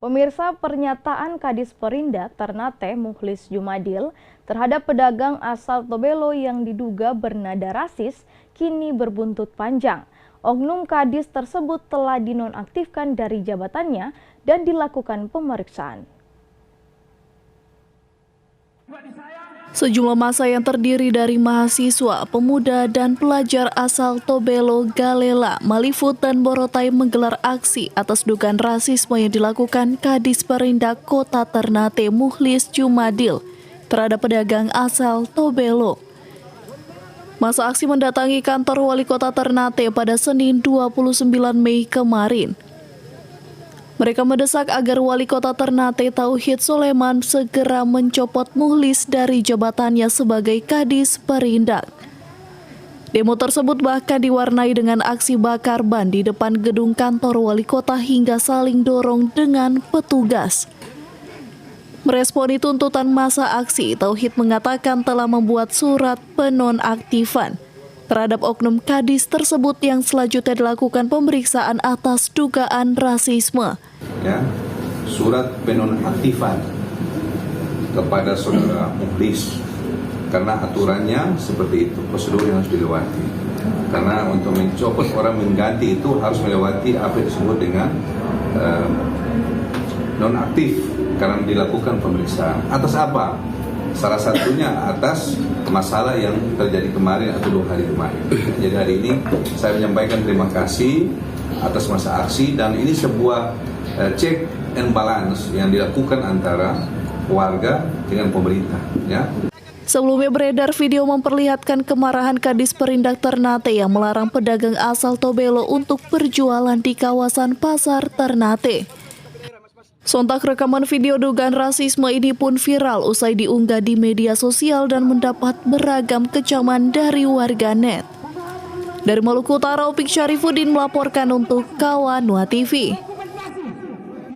Pemirsa, pernyataan Kadis Perindak Ternate Mukhlis Jumadil terhadap pedagang asal Tobelo yang diduga bernada rasis kini berbuntut panjang. Oknum Kadis tersebut telah dinonaktifkan dari jabatannya dan dilakukan pemeriksaan. Sejumlah massa yang terdiri dari mahasiswa, pemuda, dan pelajar asal Tobelo, Galela, Malifut, dan Borotai menggelar aksi atas dugaan rasisme yang dilakukan Kadis Perindak Kota Ternate Mukhlis Jumadil terhadap pedagang asal Tobelo. Massa aksi mendatangi kantor Wali Kota Ternate pada Senin 29 Mei kemarin. Mereka mendesak agar Wali Kota Ternate Tauhid Soleman segera mencopot Mukhlis dari jabatannya sebagai Kadis Perindak. Demo tersebut bahkan diwarnai dengan aksi bakar ban di depan gedung kantor Wali Kota hingga saling dorong dengan petugas. Meresponi tuntutan massa aksi, Tauhid mengatakan telah membuat surat penonaktifan terhadap oknum Kadis tersebut yang selanjutnya dilakukan pemeriksaan atas dugaan rasisme. Ya, surat penonaktifan kepada saudara Mukhlis karena aturannya seperti itu, prosedur yang harus dilewati. Karena untuk mencopot orang mengganti itu harus melewati apa yang disebut dengan nonaktif karena dilakukan pemeriksaan. Atas apa? Salah satunya atas masalah yang terjadi kemarin atau 2 hari kemarin. Jadi hari ini saya menyampaikan terima kasih atas masa aksi dan ini sebuah check and balance yang dilakukan antara warga dengan pemerintah. Ya. Sebelumnya beredar video memperlihatkan kemarahan Kadis Perindak Ternate yang melarang pedagang asal Tobelo untuk berjualan di kawasan Pasar Ternate. Sontak rekaman video dugaan rasisme ini pun viral usai diunggah di media sosial dan mendapat beragam kecaman dari warganet. Dari Maluku Utara, Opik Syarifuddin melaporkan untuk Kawanua TV.